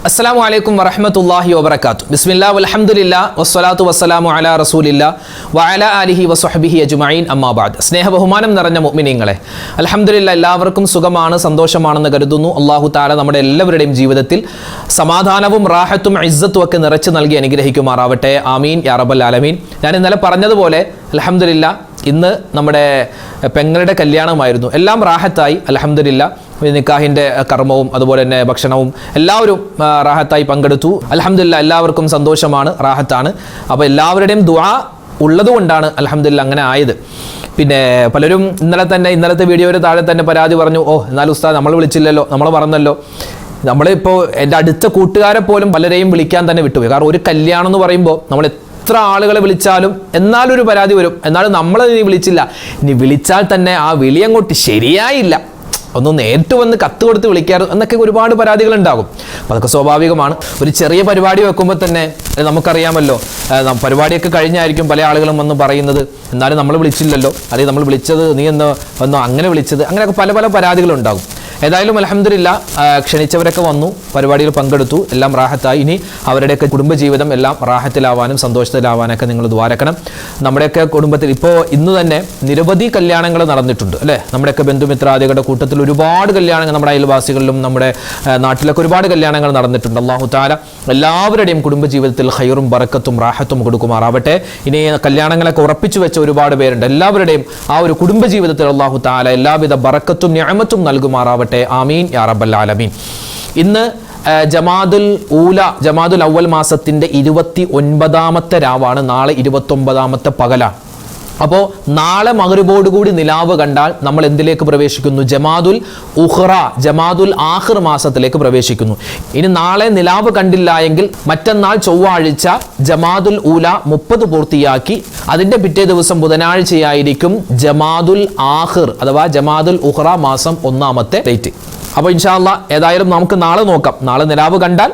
അസ്സലാമു അലൈക്കും വറഹ്മത്തുള്ളാഹി വബറകാതുഹു. ബിസ്മില്ലാഹി വൽഹംദുലില്ലാഹി വസ്സലാത്തു വസ്സലാമു അലാ റസൂലില്ലാഹി വഅലാ ആലിഹി വസ്വഹ്ബിഹി അജ്മഈൻ അമ്മാ ബഅദ്. സ്നേഹ ബഹുമാനം നിറഞ്ഞ മുഅ്മിനീങ്ങളെ, അൽഹംദുലില്ലാഹ് എല്ലാവർക്കും സുഖമാണ്, സന്തോഷമാണെന്ന് കരുതുന്നു. അല്ലാഹു തആല നമ്മുടെ എല്ലാവരുടെയും ജീവിതത്തിൽ സമാധാനവും റാഹത്തും ഇസ്സത്തും ഒക്കെ നിറച്ചു നൽകി അനുഗ്രഹിക്കുമാറാവട്ടെ. ആമീൻ യാ റബ്ബൽ ആലമീൻ. ഞാൻ ഇന്നലെ പറഞ്ഞതുപോലെ അൽഹംദുലില്ലാഹ് ഇന്ന് നമ്മുടെ പെങ്ങളുടെ കല്യാണമായിരുന്നു. എല്ലാം റാഹത്തായി അൽഹംദുലില്ലാഹ്. നിക്കാഹിൻ്റെ കർമ്മവും അതുപോലെ തന്നെ ഭക്ഷണവും എല്ലാവരും റാഹത്തായി പങ്കെടുത്തു. അൽഹംദുലില്ലാഹ് എല്ലാവർക്കും സന്തോഷമാണ്, റാഹത്താണ്. അപ്പോൾ എല്ലാവരുടെയും ദുആ ഉള്ളതുകൊണ്ടാണ് അൽഹംദുലില്ലാഹ് അങ്ങനെ ആയത്. പിന്നെ പലരും ഇന്നലത്തെ വീഡിയോയുടെ താഴെ തന്നെ പരാതി പറഞ്ഞു, എന്നാലും ഉസ്താദ് നമ്മൾ വിളിച്ചില്ലല്ലോ, നമ്മൾ പറഞ്ഞല്ലോ. നമ്മളിപ്പോൾ എൻ്റെ അടുത്ത കൂട്ടുകാരെ പോലും പലരെയും വിളിക്കാൻ തന്നെ വിട്ടുപോയി. കാരണം ഒരു കല്യാണം എന്ന് പറയുമ്പോൾ നമ്മൾ എത്ര ആളുകളെ വിളിച്ചാലും എന്നാലും ഒരു പരാതി വരും, എന്നാലും നമ്മളെ ഇനി വിളിച്ചില്ല. ഇനി വിളിച്ചാൽ തന്നെ ആ വിളി അങ്ങോട്ട് ശരിയായില്ല, ഒന്ന് നേരിട്ട് വന്ന് കത്ത് കൊടുത്ത് വിളിക്കാറ് എന്നൊക്കെ ഒരുപാട് പരാതികൾ ഉണ്ടാകും. അപ്പോൾ അതൊക്കെ സ്വാഭാവികമാണ്. ഒരു ചെറിയ പരിപാടി വെക്കുമ്പോൾ തന്നെ നമുക്കറിയാമല്ലോ, പരിപാടിയൊക്കെ കഴിഞ്ഞായിരിക്കും പല ആളുകളും വന്ന് പറയുന്നത്, എന്നാലും നമ്മൾ വിളിച്ചില്ലല്ലോ, അല്ലെങ്കിൽ നമ്മൾ വിളിച്ചത് നീ എന്നോ അങ്ങനെ വിളിച്ചത്, അങ്ങനെയൊക്കെ പല പല പരാതികളുണ്ടാകും. ഏതായാലും അൽഹംദുലില്ലാഹ് ക്ഷണിച്ചവരൊക്കെ വന്നു, പരിപാടിയിൽ പങ്കെടുത്തു, എല്ലാം റാഹത്തായി. ഇനി അവരുടെയൊക്കെ കുടുംബജീവിതം എല്ലാം റാഹത്തിലാവാനും സന്തോഷത്തിലാവാനൊക്കെ നിങ്ങൾ ദ്വാരക്കണം. നമ്മുടെയൊക്കെ കുടുംബത്തിൽ ഇപ്പോൾ ഇന്ന് തന്നെ നിരവധി കല്യാണങ്ങൾ നടന്നിട്ടുണ്ട് അല്ലേ. നമ്മുടെയൊക്കെ ബന്ധുമിത്രാദികളുടെ കൂട്ടത്തിൽ ഒരുപാട് കല്യാണങ്ങൾ നമ്മുടെ അയൽവാസികളിലും നമ്മുടെ നാട്ടിലൊക്കെ ഒരുപാട് കല്യാണങ്ങൾ നടന്നിട്ടുണ്ട്. അല്ലാഹു തആല എല്ലാവരുടെയും കുടുംബജീവിതത്തിൽ ഖൈറും ബറക്കത്തും റാഹത്തും കൊടുക്കുമാറാവട്ടെ. ഇനി കല്യാണങ്ങളൊക്കെ ഉറപ്പിച്ചു വെച്ച ഒരുപാട് പേരുണ്ട്. എല്ലാവരുടെയും ആ ഒരു കുടുംബജീവിതത്തിൽ അല്ലാഹു തആല എല്ലാവിധ ബറക്കത്തും നിഅമത്തും നൽകുമാറാവട്ടെ. ആമീൻ യാ റബ്ബൽ ആലമീൻ. ഇന്ന് ജമാദുൽ അവ്വൽ മാസത്തിന്റെ 29ാമത്തെ രാവാണ്. നാളെ 29ാമത്തെ പകലാണ്. അപ്പോൾ നാളെ മഗ്രിബോടുകൂടി നിലാവ് കണ്ടാൽ നമ്മൾ എന്തിലേക്ക് പ്രവേശിക്കുന്നു? ജമാദുൽ ആഖിർ മാസത്തിലേക്ക് പ്രവേശിക്കുന്നു. ഇനി നാളെ നിലാവ് കണ്ടില്ല എങ്കിൽ മറ്റന്നാൾ ചൊവ്വാഴ്ച ജമാദുൽ ഊല 30 പൂർത്തിയാക്കി അതിൻ്റെ പിറ്റേ ദിവസം ബുധനാഴ്ചയായിരിക്കും ജമാദുൽ ആഖിർ അഥവാ ജമാദുൽ ഉഖ്റ മാസം 1ാമത്തെ ഡേറ്റ്. അപ്പോൾ ഇൻഷാ അല്ലാഹ് ഏതായാലും നമുക്ക് നാളെ നോക്കാം. നാളെ നിലാവ് കണ്ടാൽ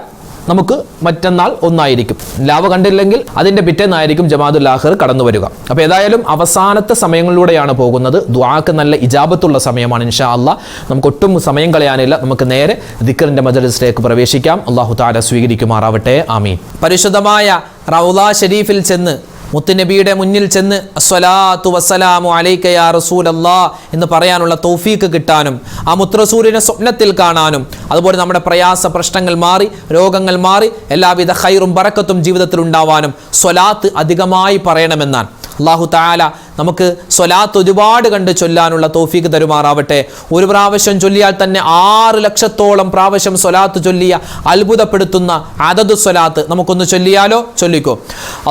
നമുക്ക് മറ്റന്നാൾ 1 നിലാവ് കണ്ടില്ലെങ്കിൽ അതിൻ്റെ പിറ്റേന്നായിരിക്കും ജമാദുൽ ആഖിർ കടന്നു വരിക. അപ്പോൾ ഏതായാലും അവസാനത്തെ സമയങ്ങളിലൂടെയാണ് പോകുന്നത്. ദുആക്ക് നല്ല ഇജാബത്തുള്ള സമയമാണ് ഇൻഷാ അല്ലാഹ്. നമുക്ക് ഒട്ടും സമയം കളയാനില്ല. നമുക്ക് നേരെ ദിക്റിന്റെ മജ്ലിസിലേക്ക് പ്രവേശിക്കാം. അല്ലാഹു തആല സ്വീകരിക്കുമാറാവട്ടെ. ആമീൻ. പരിശുദ്ധമായ റൗള ഷരീഫിൽ ചെന്ന് മുത്തുനബിയുടെ മുന്നിൽ ചെന്ന് അസ്സലാത്തു വസ്സലാമു അലൈക യാ റസൂലല്ലാഹ് എന്ന് പറയാനുള്ള തൗഫീക്ക് കിട്ടാനും ആ മുത്തറസൂലിനെ സ്വപ്നത്തിൽ കാണാനും അതുപോലെ നമ്മുടെ പ്രയാസ പ്രശ്നങ്ങൾ മാറി രോഗങ്ങൾ മാറി എല്ലാവിധ ഖൈറും ബറക്കത്തും ജീവിതത്തിൽ ഉണ്ടാവാനും സ്വലാത്ത് അധികമായി പറയണമെന്നാണ്. അല്ലാഹു തആല നമുക്ക് സ്വലാത്ത് ഒരുപാട് കണ്ട് ചൊല്ലാനുള്ള തൗഫീക്ക് തരുമാറാവട്ടെ. ഒരു പ്രാവശ്യം ചൊല്ലിയാൽ തന്നെ 6 ലക്ഷത്തോളം പ്രാവശ്യം സ്വലാത്ത് ചൊല്ലിയ അത്ഭുതപ്പെടുത്തുന്ന അദദു സ്വലാത്ത് നമുക്കൊന്ന് ചൊല്ലിയാലോ? ചൊല്ലിക്കോ.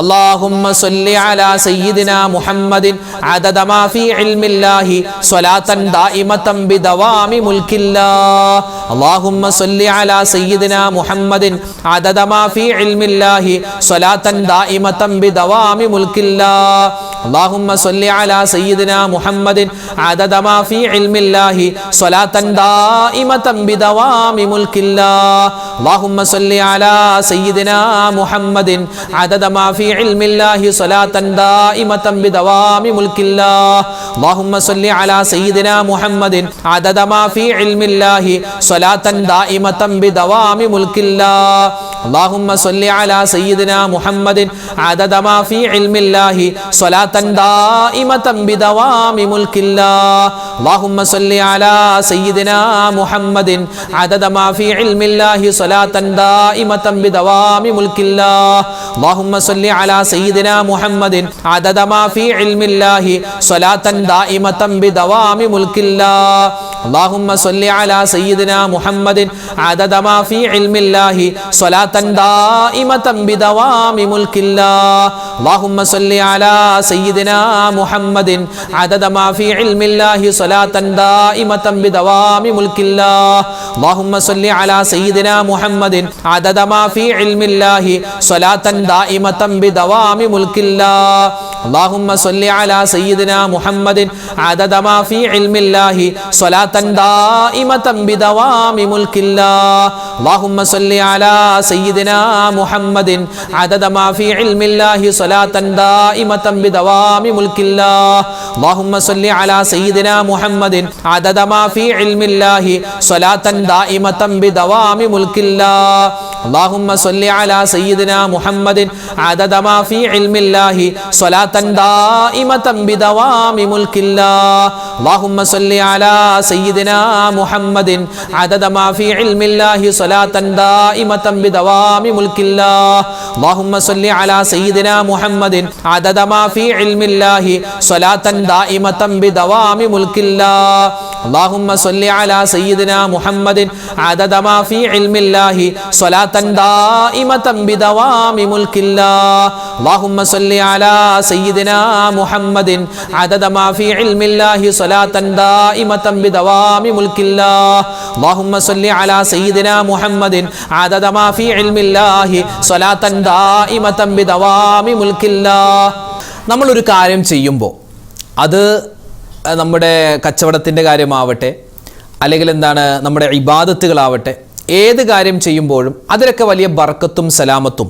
അല്ലാഹുമ്മ സ്വല്ലി അലാ സയ്യിദിനാ മുഹമ്മദിൻ അദദ മാ ഫീ ഇൽമില്ലാഹി സ്വലാത്തൻ ദായിമതൻ ബിദവാമി മുൽക്കില്ലാഹ്. അല്ലാഹുമ്മ സ്വല്ലി അലാ സയ്യിദിനാ മുഹമ്മദിൻ അദദ മാ ഫീ ഇൽമില്ലാഹി സ്വലാത്തൻ ദായിമതൻ ബിദവാമി മുൽക്കില്ലാഹ്. അല്ലാഹുമ്മ സ്വല്ലി അലാ സയ്യിദിനാ മുഹമ്മദിൻ അദദ മാ ഫീ ഇൽമില്ലാഹി സ്വലാത്തൻ ദായിമതൻ ബിദവാമി മുൽക്കില്ലാഹ്. അല്ലാഹുമ്മ സ്വല്ലി അലാ സയ്യിദിനാ മുഹമ്മദിൻ അദദ മാ ഫീ ഇൽമില്ലാഹി സ്വലാത്തൻ ദായിമതൻ ബിദവാമി മുൽക്കില്ലാഹ്. അല്ലാഹുമ്മ സ്വല്ലി അലാ സയ്യിദിനാ മുഹമ്മദിൻ അദദ മാ ഫീ ഇൽമില്ലാഹി സ്വലാത്തൻ ദായിമതൻ ബിദവാമി മുൽക്കില്ലാഹ്. അല്ലാഹുമ്മ സ്വല്ലി അലാ സയ്യിദിനാ മുഹമ്മദിൻ അദദ മാ ഫീ ഇൽമില്ലാഹി സ്വലാത്തൻ ദായിമതൻ ബിദവാമി മുൽക്കില്ലാഹ്. അല്ലാഹുമ്മ സ്വല്ലി അലാ സയ്യിദിനാ മുഹമ്മദിൻ അദദ മാ ഫീ ഇൽമില്ലാഹി സ്വലാത്തൻ ദായിമതൻ ബിദവാമി മുൽക്കില്ലാഹ്. അല്ലാഹുമ്മ സ്വല്ലി അലാ സയ്യിദിനാ മുഹമ്മദിൻ അദദ മാ ഫീ ഇൽമില്ലാഹി സ്വലാത്തൻ ദായിമതൻ ബിദവാമി മുൽക്കില്ലാഹ്. അല്ലാഹുമ്മ സ്വല്ലി അലാ സയ്യിദിനാ മുഹമ്മദിൻ അദദ മാ ഫീ ഇൽമില്ലാഹി സ്വലാത്തൻ ദായിമതൻ ബിദവാമി മുൽക്കില്ലാഹ്. അല്ലാഹുമ്മ സ്വല്ലി അലാ സയ്യിദിനാ മുഹമ്മദിൻ അദദ മാ ഫീ ഇൽമില്ലാഹി സ്വലാത്തൻ ദായിമതൻ ബിദവാമി മുൽക്കില്ലാഹ്. അല്ലാഹുമ്മ സ്വല്ലി അലാ സയ്യിദിനാ മുഹമ്മദിൻ അദദ മാ ഫീ ഇൽമില്ലാഹി സ്വലാത്തൻ ദായിമതൻ ബിദവാമി മുൽക്കില്ലാഹ്. അല്ലാഹുമ്മ സ്വല്ലി അലാ സയ്യിദിനാ മുഹമ്മദിൻ അദദ മാ ഫീ ഇൽമില്ലാഹി സ്വലാത്തൻ ദായിമതൻ ബിദവാമി മുൽക്കില്ലാഹ്. അല്ലാഹുമ്മ സ്വല്ലി അലാ سيدنا محمد عدد ما في علم الله صلاة دائمة بدوام ملك الله اللهم صل على سيدنا محمد عدد ما في علم الله صلاة دائمة بدوام ملك الله اللهم صل على سيدنا محمد عدد ما في علم الله صلاة دائمة بدوام ملك الله اللهم صل على سيدنا محمد عدد ما في علم الله صلاة دائمة بدوام ملك الله اللهم صل على سيدنا محمد عدد ما في علم الله صلاة دائمة بدوام ملك الله اللهم صل على سيدنا محمد عدد ما في علم الله صلاة دائمة بدوام ملك الله اللهم صل على سيدنا محمد عدد ما في علم الله صلاة دائمة بدوام ملك الله اللهم صل على سيدنا محمد عدد ما في علم الله صلاة دائمة بدوام ملك الله നമ്മളൊരു കാര്യം ചെയ്യുമ്പോൾ അത് നമ്മുടെ കച്ചവടത്തിൻ്റെ കാര്യമാവട്ടെ അല്ലെങ്കിൽ നമ്മുടെ ഇബാദത്തുകളാവട്ടെ ഏത് കാര്യം ചെയ്യുമ്പോഴും അതിലൊക്കെ വലിയ ബർക്കത്തും സലാമത്തും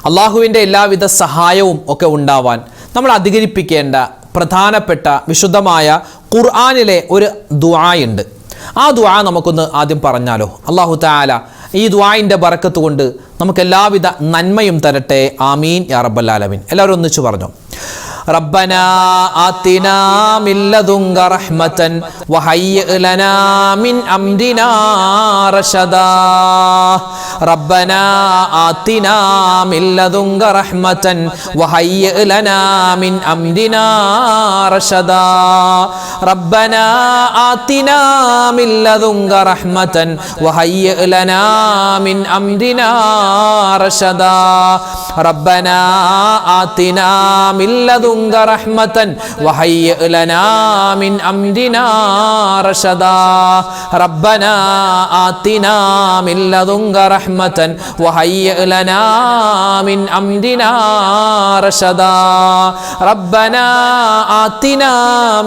അള്ളാഹുവിൻ്റെ എല്ലാവിധ സഹായവും ഒക്കെ ഉണ്ടാവാൻ നമ്മൾ അധികരിപ്പിക്കേണ്ട പ്രധാനപ്പെട്ട വിശുദ്ധമായ ഖുർആനിലെ ഒരു ദുആയുണ്ട്. ആ ദുആ നമുക്കൊന്ന് ആദ്യം പറഞ്ഞാലോ? അല്ലാഹു തആല ഈ ദുആയിൻ്റെ ബർക്കത്ത് കൊണ്ട് നമുക്ക് എല്ലാവിധ നന്മയും തരട്ടെ. ആമീൻ യാ റബ്ബൽ ആലമീൻ. എല്ലാവരും ഒന്നിച്ചു പറഞ്ഞു. ربنا آتنا من لدنك رحمة وهيئ لنا من أمرنا رشدا ربنا آتنا من لدنك رحمة وهيئ لنا من أمرنا رشدا ربنا آتنا من لدنك رحمة وهيئ لنا من أمرنا رشدا ربنا آتنا من لدنك رحمة وهيئ لنا من أمرنا رشدا ربنا آتنا من لدنك رحمة وهيئ لنا من أمرنا رشدا ربنا آتنا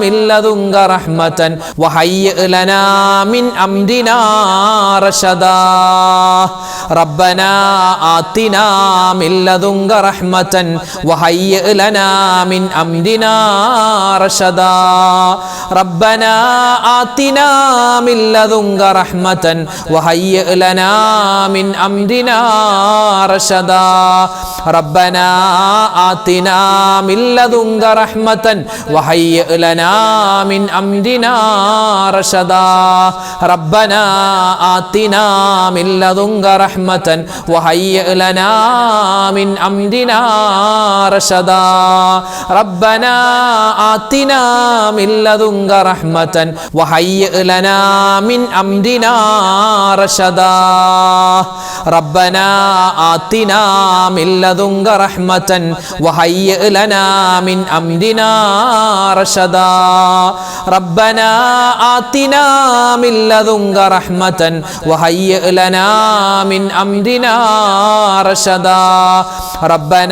من لدنك رحمة وهيئ لنا من أمرنا رشدا ربنا آتنا من لدنك رحمة وهيئ لنا من أمرنا رشدا ربنا آتنا من لدنك رحمة وهيئ لنا من أمرنا رشدا ربنا آتنا من لدنك رحمة وهيئ لنا من أمرنا رشدا ربنا آتنا من لدنك رحمة وهيئ لنا من أمرنا رشدا ربنا آتنا من لدنك رحمة وهيئ لنا من أمرنا رشدا ربنا آتنا من لدنك رحمة وهيئ لنا من أمرنا رشدا ربنا آتنا من لدنك رحمة وهيئ لنا من أمرنا رشدا ربنا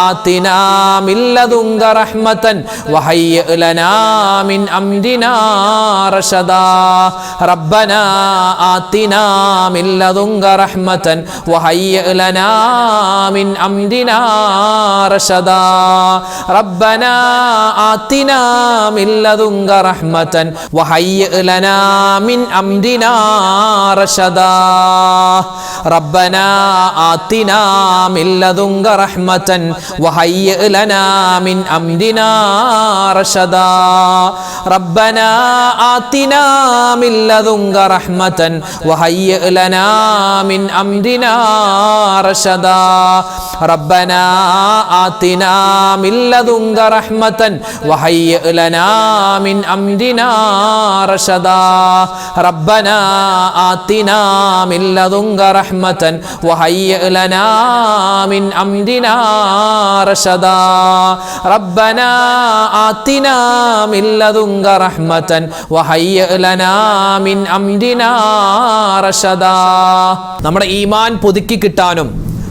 آتنا من لدنك رحمة وهيئ لنا من أمرنا رشدا ربنا آتنا من لدنك رحمة وهيئ لنا من أمرنا رشدا ربنا آتنا من لدنك رحمة وهيئ لنا من أمرنا رشدا ربنا آتنا من لدنك رحمة وهيئ لنا من أمرنا رشدا ربنا آتنا من لدنك رحمة وهيئ لنا من أمرنا رشدا ربنا آتنا من لدنك رحمة وهيئ لنا من أمرنا رشدا ربنا آتنا من لدنك رحمة وهيئ لنا من أمرنا رشدا ربنا آتنا من لدنك رحمة وهيئ لنا من أمرنا رشدا നമ്മുടെ ഈമാൻ പുതുക്കി കിട്ടാനും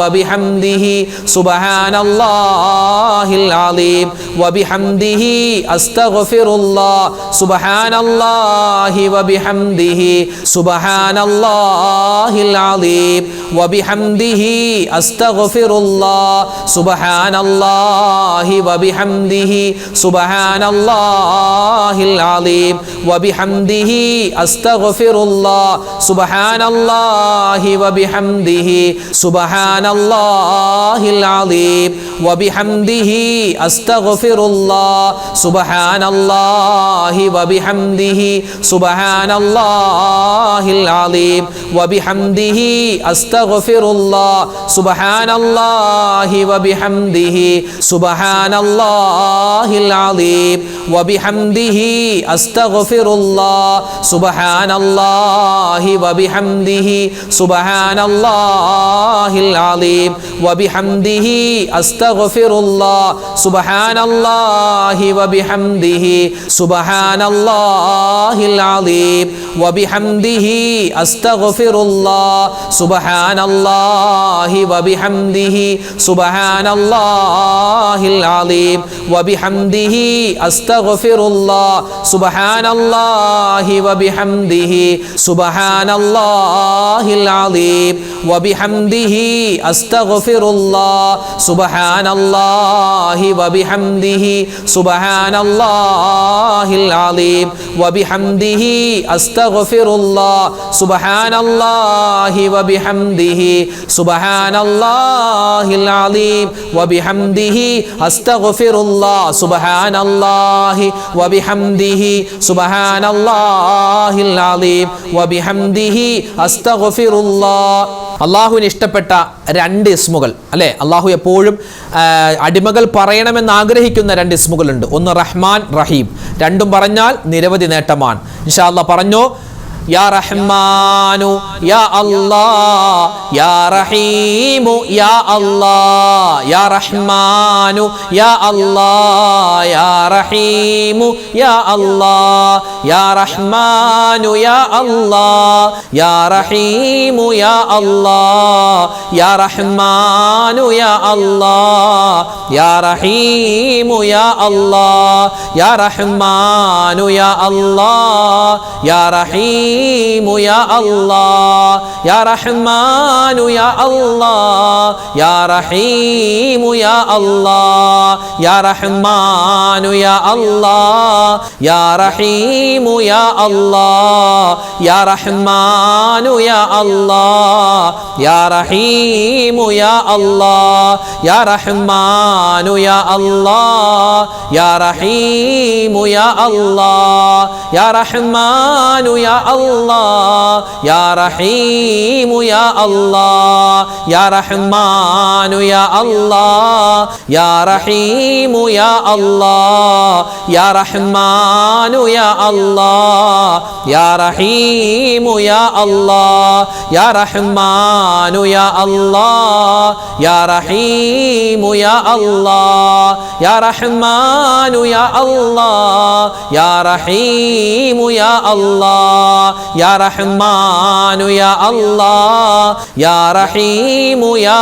وبحمده سبحان الله العظيم وبحمده أستغفر الله سبحان الله وبحمده سبحان الله العظيم وبحمده أستغفر الله سبحان الله وبحمده سبحان الله العظيم وبحمده أستغفر الله سبحان الله وبحمده سبحان الله العظيم وبحمده أستغفر الله سبحان الله وبحمده سبحان الله العظيم وبحمده أستغفر الله سبحان الله وبحمده سبحان الله العظيم وبحمده أستغفر الله سبحان الله وبحمده سبحان الله العظيم وبحمده أستغفر الله سبحان الله وبحمده سبحان الله العظيم وبحمده أستغفر الله سبحان الله وبحمده سبحان الله العظيم وبحمده أستغفر الله سبحان الله وبحمده سبحان الله العظيم وبحمده أستغفر الله سبحان الله وبحمده سبحان الله العظيم وبحمده أستغفر الله سبحان الله وبحمده سبحان الله العظيم وبحمده أستغفر الله سبحان الله وبحمده سبحان الله العظيم وبحمده أستغفر الله. അള്ളാഹുവിന് ഇഷ്ടപ്പെട്ട രണ്ട് ഇസ്മുകൾ അല്ലേ, അള്ളാഹു എപ്പോഴും അടിമകൾ പറയണമെന്ന് ആഗ്രഹിക്കുന്ന രണ്ട് ഇസ്മുകളുണ്ട്. ഒന്ന് റഹ്മാൻ, റഹീം. രണ്ടും പറഞ്ഞാൽ നിരവധി നേട്ടമാണ്. ഇൻഷാ അല്ലാഹ് പറഞ്ഞോ, യാ റഹ്മാനു യാ അല്ലാഹ്, യാ റഹീമു യാ അല്ലാഹ്, യാ റഹ്മാനു യാ അല്ലാഹ്, യാ റഹീമു യാ അല്ലാഹ്, യാ റഹ്മാനു യാ അല്ലാഹ്, യാ റഹീമു യാ അല്ലാഹ്, യാ റഹ്മാനു യാ അല്ലാഹ്, യാ റഹീമു യാ അല്ലാഹ്, യാ റഹ്മാനു യാ അല്ലാഹ്, യാ റഹീം يا الله يا رحمن يا الله يا رحيم يا الله يا رحمن يا الله يا رحيم يا الله يا رحمن يا الله يا رحيم يا الله يا رحمن يا الله يا رحيم يا الله يا رحمن يا الله يا رحيم يا الله يا رحمن يا الله يا رحيم يا الله يا رحمن يا الله يا رحيم يا الله يا رحمن يا الله يا رحيم يا الله يا رحمن يا الله يا رحيم يا الله يا رحمن يا الله يا رحيم يا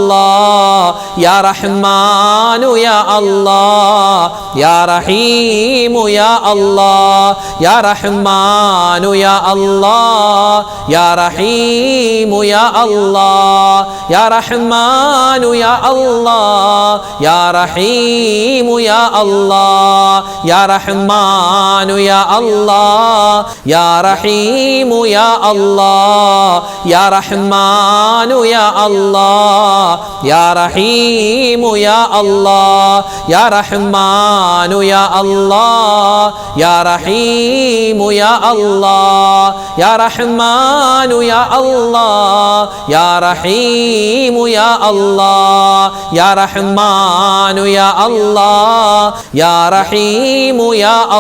الله يا رحمن يا الله يا رحيم يا الله يا رحمن يا الله يا رحيم يا الله يا رحمن يا الله يا رحيم يا الله يا رحمن يا الله يا رحيم يا الله يا رحمن يا الله يا رحيم يا الله يا رحمن يا الله يا رحيم يا الله يا رحمن يا الله يا رحيم يا الله يا رحمن يا الله يا رحيم يا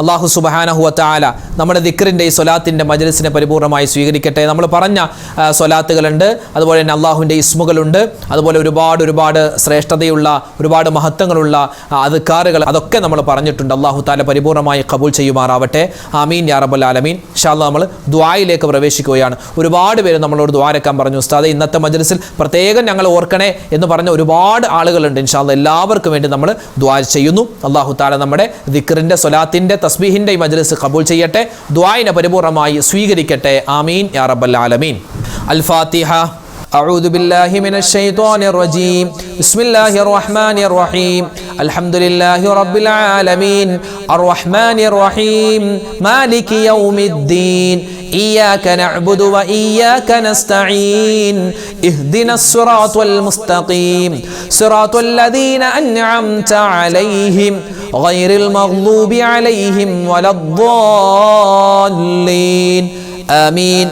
അല്ലാഹു സുബ്ഹാനഹു വ തആല നമ്മുടെ ദിക്റിൻ്റെ ഈ സ്വലാത്തിൻ്റെ മജ്ലിസിനെ പരിപൂർണമായി സ്വീകരിക്കട്ടെ. നമ്മൾ പറഞ്ഞ സ്വലാത്തുകളുണ്ട്, അതുപോലെ തന്നെ അള്ളാഹുവിൻ്റെ ഇസ്മുകളുണ്ട്, അതുപോലെ ഒരുപാട് ശ്രേഷ്ഠതയുള്ള ഒരുപാട് മഹത്വങ്ങളുള്ള അദ്കാറുകൾ അതൊക്കെ നമ്മൾ പറഞ്ഞിട്ടുണ്ട്. അല്ലാഹു തആല പരിപൂർണമായി ഖബൂൽ ചെയ്യുമാറാവട്ടെ. ആമീൻ യാ റബ്ബൽ ആലമീൻ. ഇൻഷാ അല്ലാഹ് നമ്മൾ ദുആയിലേക്ക് പ്രവേശിക്കുകയാണ്. ഒരുപാട് പേര് നമ്മളോട് ദുആ രക്കാൻ പറഞ്ഞു. ഉസ്താദേ, ഇന്നത്തെ മജ്ലിസിൽ പ്രത്യേകം ഞങ്ങൾ ഓർക്കണേ എന്ന് പറഞ്ഞ ഒരുപാട് ആളുകളുണ്ട്. ഇൻഷാ അല്ലാഹ് എല്ലാവർക്കും വേണ്ടി നമ്മൾ ദുആ ചെയ്യുന്നു. അല്ലാഹു തആല നമ്മുടെ ദിക്റിൻ്റെ സ്വലാത്തിൻ്റെ തസ്ബീഹിൻ്റെ ഈ മജ്ലിസ് ഖബൂൽ ചെയ്യട്ടെ, ദുആയിനെ പരിപൂർണമായി സ്വീകരിക്കട്ടെ. ആമീൻ യാ റബ്ബൽ ആലമീൻ. അൽ ഫാത്തിഹ. أعوذ بالله من الشيطان الرجيم. بسم الله الرحمن الرحيم. الحمد لله رب العالمين الرحمن الرحيم مالك يوم الدين إياك نعبد وإياك نستعين اهدنا الصراط المستقيم صراط الذين أنعمت عليهم غير المغضوب عليهم ولا الضالين آمين.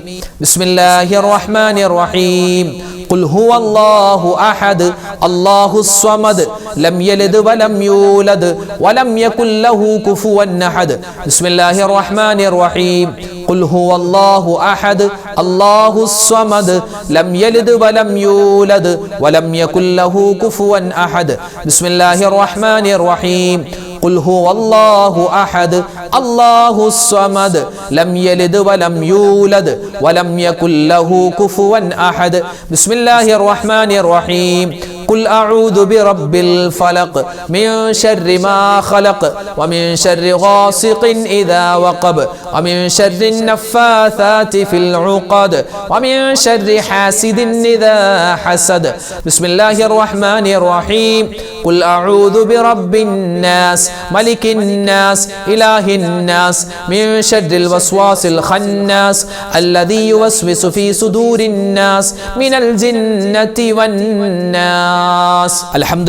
بسم الله الرحمن الرحيم. قل هو الله أحد الله الصمد لم يلد ولم يولد ولم يكن له كفوا أحد. بسم الله الرحمن الرحيم. قل هو الله أحد الله الصمد لم يلد ولم يولد ولم يكن له كفوا أحد. بسم الله الرحمن الرحيم. قل هو الله أحد الله الصمد لم يلد ولم يولد ولم يكن له كفوا أحد. بسم الله الرحمن الرحيم. قل أعوذ برب الفلق من شر ما خلق ومن شر غاسق إذا وقب ومن شر النفاثات في العقد ومن شر حاسد إذا حسد. بسم الله الرحمن الرحيم. قل أعوذ برب الناس ملك الناس إله الناس من شر الوسواس الخناس الذي يوسوس في صدور الناس من الجنة والناس. الحمد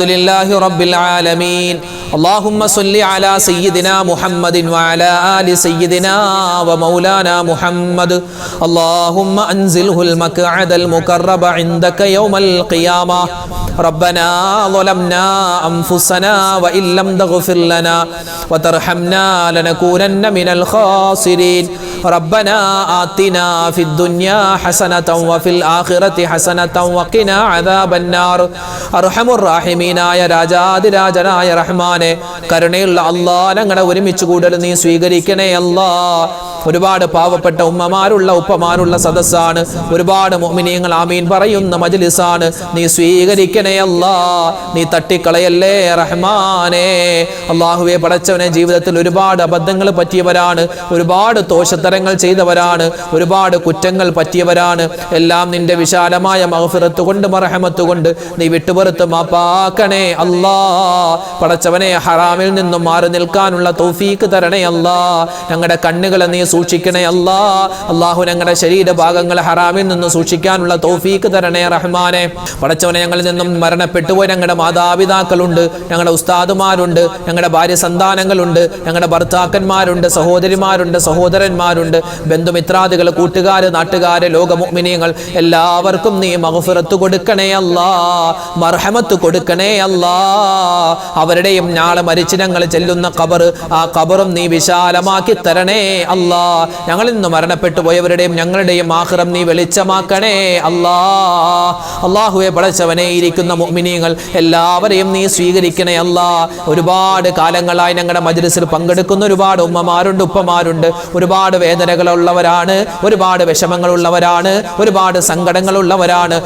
لله رب العالمين. اللهم صل على سيدنا محمد وعلى آل سيدنا ومولانا محمد. اللهم أنزله المقعد المقرب عندك يوم القيامة. ربنا ظلمنا أنفسنا وإن لم تغفر لنا وترحمنا لنكونن من الخاسرين. ربنا آتنا في الدنيا حسنة وفي الآخرة حسنة وقنا عذاب النار. أرحم الراحمين يا രാജാതിരാജനായ റഹ്മാനെ, കരുണയുള്ള അല്ലാഹ്, ഞങ്ങളെ ഒരുമിച്ച് കൂടൽ നീ സ്വീകരിക്കണേ അല്ലാഹ്. ഒരുപാട് പാവപ്പെട്ട ഉമ്മമാരുള്ള ഉപ്പമാരുള്ള സദസ്സാണ്, ഒരുപാട് മുഅ്മിനീങ്ങൾ ആമീൻ പറയുന്ന മജ്ലിസാണ്. നീ സ്വീകരിക്കണേ അല്ലാഹ്, നീ തട്ടിക്കളയല്ലേ റഹ്മാനേ. അല്ലാഹുവേ, പടച്ചവനെ, ജീവിതത്തിൽ ഒരുപാട് അബദ്ധങ്ങൾ പറ്റിയവരാണ്, ഒരുപാട് ദോഷത്തരങ്ങൾ ചെയ്തവരാണ്, ഒരുപാട് കുറ്റങ്ങൾ പറ്റിയവരാണ്. എല്ലാം നിന്റെ വിശാലമായ മഗ്ഫിറത്ത് കൊണ്ട് മർഹമത്ത് കൊണ്ട് നീ വിട്ടുപുറത്ത് മാപ്പാക്കണേ അല്ലാഹ്. പടച്ചവനെ, ഹറാമിൽ നിന്നും മാറി നിൽക്കാനുള്ള തൗഫീക്ക് തരണേ അല്ലാഹ്. ഞങ്ങളുടെ കണ്ണുകളെ നീ സൂക്ഷിക്കണേ അല്ലാഹ്. അല്ലാഹു, ഞങ്ങളുടെ ശരീരഭാഗങ്ങളെ ഹറാമിൽ നിന്ന് സൂക്ഷിക്കാനുള്ള തൗഫീക്ക് തരണേ റഹ്മാനെ. പടച്ചവനെ, ഞങ്ങളിൽ നിന്നും മരണപ്പെട്ടുപോയി ഞങ്ങളുടെ മാതാപിതാക്കളുണ്ട്, ഞങ്ങളുടെ ഉസ്താദുമാരുണ്ട്, ഞങ്ങളുടെ ഭാര്യ സന്താനങ്ങളുണ്ട്, ഞങ്ങളുടെ ഭർത്താക്കന്മാരുണ്ട്, സഹോദരിമാരുണ്ട്, സഹോദരന്മാരുണ്ട്, ബന്ധുമിത്രാദികൾ, കൂട്ടുകാര്, നാട്ടുകാര്, ലോക മുഅ്മിനീങ്ങൾ എല്ലാവർക്കും നീ മഗ്ഫിറത്ത് കൊടുക്കണേ അല്ലാഹ്, മർഹമത്ത് കൊടുക്കണേ അല്ലാഹ്. അവരുടെയും നാളെ മരിച്ച് ഞങ്ങൾ ചെല്ലുന്ന ഖബർ, ആ ഖബറും നീ വിശാലമാക്കി തരണേ അല്ലാഹ്. ഞങ്ങളിൽ നിന്ന് മരണപ്പെട്ടു പോയവരുടെയും ഞങ്ങളുടെയും ആഖിറം നീ വെളിച്ചമാക്കണേ അല്ലാഹ്. അല്ലാഹുവേ, പടച്ചവനെ, ഇരിക്കുന്ന മുഅ്മിനീങ്ങൾ എല്ലാവരെയും നീ സ്വീകരിക്കണേ അല്ലാഹ്. ഒരുപാട് കാലങ്ങളായി ഞങ്ങളുടെ മജ്ലിസിൽ പങ്കെടുക്കുന്ന ഒരുപാട് ഉമ്മമാരുണ്ട്, ഉപ്പമാരുണ്ട്. ഒരുപാട് വേദനകളുള്ളവരാണ്, ഒരുപാട് വിഷമങ്ങളുള്ളവരാണ്, ഒരുപാട് സങ്കടങ്ങളുള്ളവരാണ്,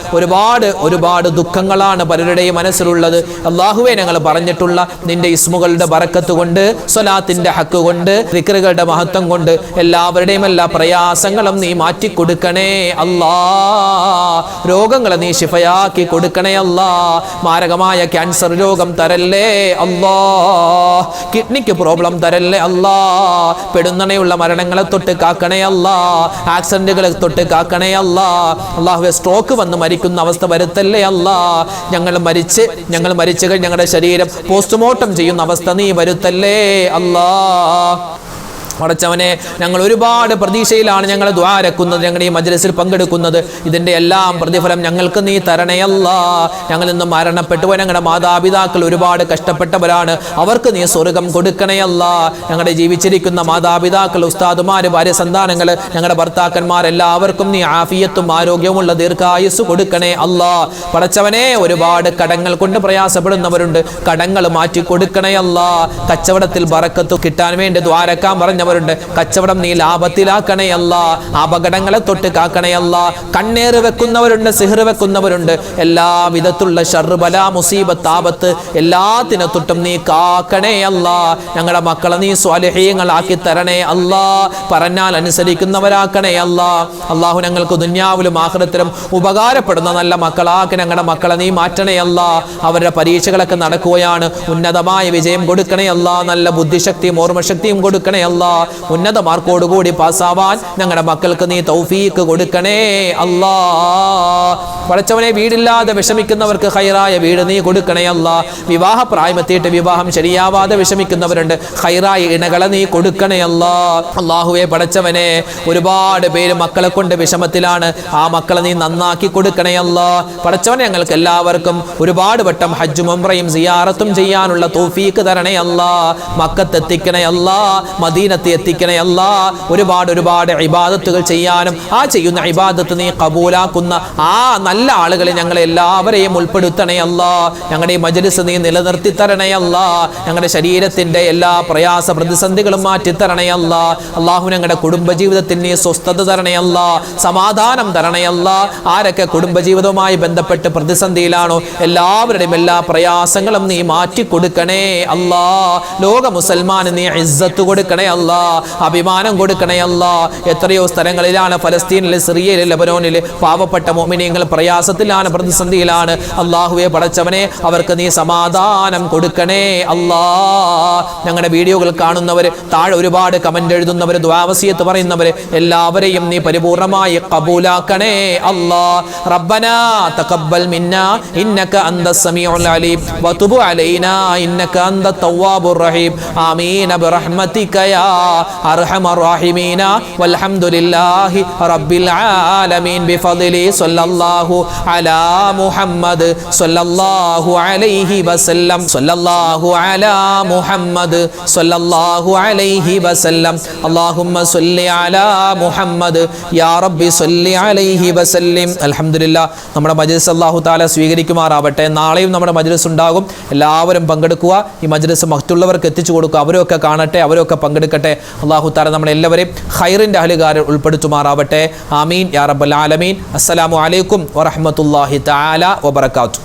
ഒരുപാട് ദുഃഖങ്ങളാണ് പലരുടെയും മനസ്സിലുള്ളത്. അല്ലാഹുവേ, ഞങ്ങൾ പറഞ്ഞിട്ടുള്ള നിന്റെ ഇസ്മുകളുടെ ബറക്കത്ത് കൊണ്ട്, സ്വലാത്തിന്റെ ഹക്ക് കൊണ്ട്, ദിക്റുകളുടെ മഹത്വം കൊണ്ട് എല്ലാവരുടെയും എല്ലാ പ്രയാസങ്ങളും നീ മാറ്റിക്കൊടുക്കണേ അല്ലാഹ്. രോഗങ്ങളെ നീ ശിഫയാക്കി കൊടുക്കണേ അല്ലാഹ്. മാരകമായ ക്യാൻസർ രോഗം തരല്ലേ അല്ലാഹ്. കിഡ്നിക്ക് പ്രോബ്ലം തരല്ലേ അല്ലാഹ്. പെടുന്നണയുള്ള മരണങ്ങളെ തൊട്ട് കാക്കണേ അല്ലാഹ്. ആക്സിഡന്റുകളെ തൊട്ട് കാക്കണേ അല്ലാഹ്. അല്ലാഹുവേ, സ്ട്രോക്ക് വന്ന് മരിക്കുന്ന അവസ്ഥ വരുത്തല്ലേ അല്ലാഹ്. ഞങ്ങൾ മരിച്ച് ഞങ്ങളുടെ ശരീരം പോസ്റ്റ്മോർട്ടം ചെയ്യുന്ന അവസ്ഥ നീ വരുത്തല്ലേ അല്ലാഹ്. പടച്ചവനെ, ഞങ്ങൾ ഒരുപാട് പ്രതീക്ഷയിലാണ് ഞങ്ങൾ ദുആ രക്കുന്നത്, ഞങ്ങളുടെ ഈ മജ്ലിസിൽ പങ്കെടുക്കുന്നത്. ഇതിൻ്റെ എല്ലാം പ്രതിഫലം ഞങ്ങൾക്ക് നീ തരണേ അല്ലാ. ഞങ്ങൾ ഇന്ന് മരണപ്പെട്ടു പോയ ഞങ്ങളുടെ മാതാപിതാക്കൾ ഒരുപാട് കഷ്ടപ്പെട്ടവരാണ്, അവർക്ക് നീ സ്വർഗം കൊടുക്കണേ അല്ലാ. ഞങ്ങളുടെ ജീവിച്ചിരിക്കുന്ന മാതാപിതാക്കൾ, ഉസ്താദുമാർ, ഭാര്യ സന്താനങ്ങൾ, ഞങ്ങളുടെ ഭർത്താക്കന്മാർ, എല്ലാവർക്കും നീ ആഫിയത്തും ആരോഗ്യമുള്ള ദീർഘായുസ് കൊടുക്കണേ അല്ലാ. പടച്ചവനെ, ഒരുപാട് കടങ്ങൾ കൊണ്ട് പ്രയാസപ്പെടുന്നവരുണ്ട്, കടങ്ങൾ മാറ്റി കൊടുക്കണേ അല്ലാ. കച്ചവടത്തിൽ ബറക്കത്ത് കിട്ടാൻ വേണ്ടി ദ്വാരക്കാൻ പറഞ്ഞവരുണ്ട്, കച്ചവടം നീ ലാഭത്തിലാക്കണേ അല്ലാ. അപകടങ്ങളെ തൊട്ട് കാക്കണേ അല്ലാ. കണ്ണേറ് വെക്കുന്നവരുണ്ട്, സിഹ്റ് വെക്കുന്നവരുണ്ട്, എല്ലാ വിധത്തിലുള്ള ശർറ്, ബലാ, മുസീബത്ത്, ആപത്ത് എല്ലാത്തിനെ തൊട്ടും നീ കാക്കണേ അല്ലാ. ഞങ്ങളുടെ മക്കളെ നീ സ്വാലിഹീങ്ങളാക്കി തരണേ അല്ലാ. പറഞ്ഞാൽ അനുസരിക്കുന്നവരാക്കണേ അല്ലാ. അള്ളാഹു ഞങ്ങൾക്ക് ദുനിയാവിലും ആഖിറത്തിലും ഉപകാരപ്പെടുന്ന നല്ല മക്കളാക്കി ഞങ്ങളുടെ മക്കളെ നീ മാറ്റണേ അല്ലാ. അവരുടെ പരീക്ഷകളൊക്കെ നടക്കുകയാണ്, ഉന്നതമായ വിജയം കൊടുക്കണേ അല്ലാ. നല്ല ബുദ്ധിശക്തിയും ഓർമ്മശക്തിയും കൊടുക്കണേ അല്ലാ. ഉന്നത മാർക്കോടുകൂടി പാസ്സാവാൻ ഞങ്ങളുടെ മക്കൾക്ക് നീ തൗഫീക്ക് കൊടുക്കണേ അല്ലാ. പടച്ചവനെ, വീടില്ലാതെ വിഷമിക്കുന്നവർക്ക് ഖൈറായ വീട് നീ കൊടുക്കണേ അല്ലാ. വിവാഹ പ്രായമെത്തിയിട്ട് വിവാഹം ശരിയാവാതെ വിഷമിക്കുന്നവരുണ്ട്, ഖൈറായ ഇണകളെ നീ കൊടുക്കണേ അല്ലാ. അല്ലാഹുവേ പടച്ചവനെ, ഒരുപാട് പേര് മക്കളെ കൊണ്ട് വിഷമത്തിലാണ്, ആ മക്കളെ നീ നന്നാക്കി കൊടുക്കണേ അല്ലാ. പടച്ചവനെ, ഞങ്ങൾക്ക് എല്ലാവർക്കും ഒരുപാട് വട്ടം ഹജ്ജും ഉംറയും സിയാറത്തും ചെയ്യാനുള്ള തൗഫീക്ക് തരണേ അല്ലാ. മക്കത്ത് എത്തിക്കണേ അല്ലാ, മദീനത്ത് എത്തിക്കണേ അല്ലാ. ഒരുപാട് ഇബാദത്തുകൾ ചെയ്യാനും ആ ചെയ്യുന്ന ഇബാദത്ത് നീ കബൂലാക്കുന്ന ആ നല്ല ആളുകളെ ഞങ്ങളെ എല്ലാവരെയും ഉൾപ്പെടുത്തണേ അല്ലാ. ഞങ്ങളുടെ ഈ മജ്ലിസ് നീ നിലനിർത്തി തരണേ അല്ലാ. ഞങ്ങളുടെ ശരീരത്തിന്റെ എല്ലാ പ്രയാസ പ്രതിസന്ധികളും മാറ്റി തരണേ അല്ലാ. അല്ലാഹു ഞങ്ങളുടെ കുടുംബജീവിതത്തിന് നീ സ്വസ്ഥത തരണേ അല്ലാ, സമാധാനം തരണേ അല്ലാ. ആരൊക്കെ കുടുംബജീവിതവുമായി ബന്ധപ്പെട്ട് പ്രതിസന്ധിയിലാണോ എല്ലാവരുടെയും എല്ലാ പ്രയാസങ്ങളും നീ മാറ്റി കൊടുക്കണേ അല്ലാ. ലോക മുസൽമാന് നീ ഇസ്സത്ത് കൊടുക്കണേ അല്ലാ, അഭിമാനം കൊടുക്കണേ അല്ലാ. എത്രയോ സ്ഥലങ്ങളിലാണ്, ഫലസ്തീനിൽ, സിറിയയിൽ, ലെബനോനിൽ പാവപ്പെട്ട മുഅ്മിനീങ്ങൾ പ്രയാസത്തിലാണ്, പ്രതിസന്ധിയിലാണ്. അല്ലാഹുവേ പടച്ചവനെ, അവർക്ക് നീ സമാധാനം കൊടുക്കണേ അല്ലാ. ഞങ്ങളുടെ വീഡിയോകൾ കാണുന്നവർ, താഴെ ഒരുപാട് കമന്റ് എഴുതുന്നവർ, ദുആ വസിയത്ത് പറയുന്നവർ, എല്ലാവരെയും നീ പരിപൂർണമായി ഖബൂലാക്കണേ അല്ലാ. റബ്ബനാ തഖബ്ബൽ മിന്നാ ഇന്നക അന്തസ് സമീഉൽ അലീം വതുബ് അലൈനാ ഇന്നക അന്തത് തവ്വാബുർ റഹീം. ആമീൻ ബിറഹ്മതിക യാ അർഹമർ റഹീമീന വൽഹംദുലില്ലാഹി റബ്ബിൽ ആലമീൻ ബിഫദ്ലി സ്വല്ലല്ലാഹു അലാ മുഹമ്മദ് സ്വല്ലല്ലാഹു അലൈഹി വസല്ലം സ്വല്ലല്ലാഹു അലാ മുഹമ്മദ് സ്വല്ലല്ലാഹു അലൈഹി വസല്ലം. അല്ലാഹുമ്മ സ്വല്ലി അലാ മുഹമ്മദ് യാ റബ്ബി സ്വല്ലി അലൈഹി വസല്ലിം. അൽഹംദുലില്ലാ, നമ്മുടെ മജ്ലിസ് അല്ലാഹു തആല സ്വീകരിക്കുമാറാവട്ടെ. നാളെയും നമ്മുടെ മജ്ലിസ് ഉണ്ടാകും, എല്ലാവരും പങ്കെടുക്കുക. ഈ മജ്ലിസ് മറ്റുള്ളവർക്ക് എത്തിച്ചു കൊടുക്കുക, അവരൊക്കെ കാണട്ടെ, അവരൊക്കെ പങ്കെടുക്കട്ടെ. അല്ലാഹു തആല നമ്മളെല്ലാവരെയും ഖൈറിന്റെ അഹ്ലുകാരിൽ ഉൾപ്പെടുത്തുമാറാവട്ടെ. ആമീൻ യാ റബ്ബൽ ആലമീൻ. അസ്സലാമു അലൈക്കും വറഹ്മത്തുള്ളാഹി തആല വബറകാതുഹു.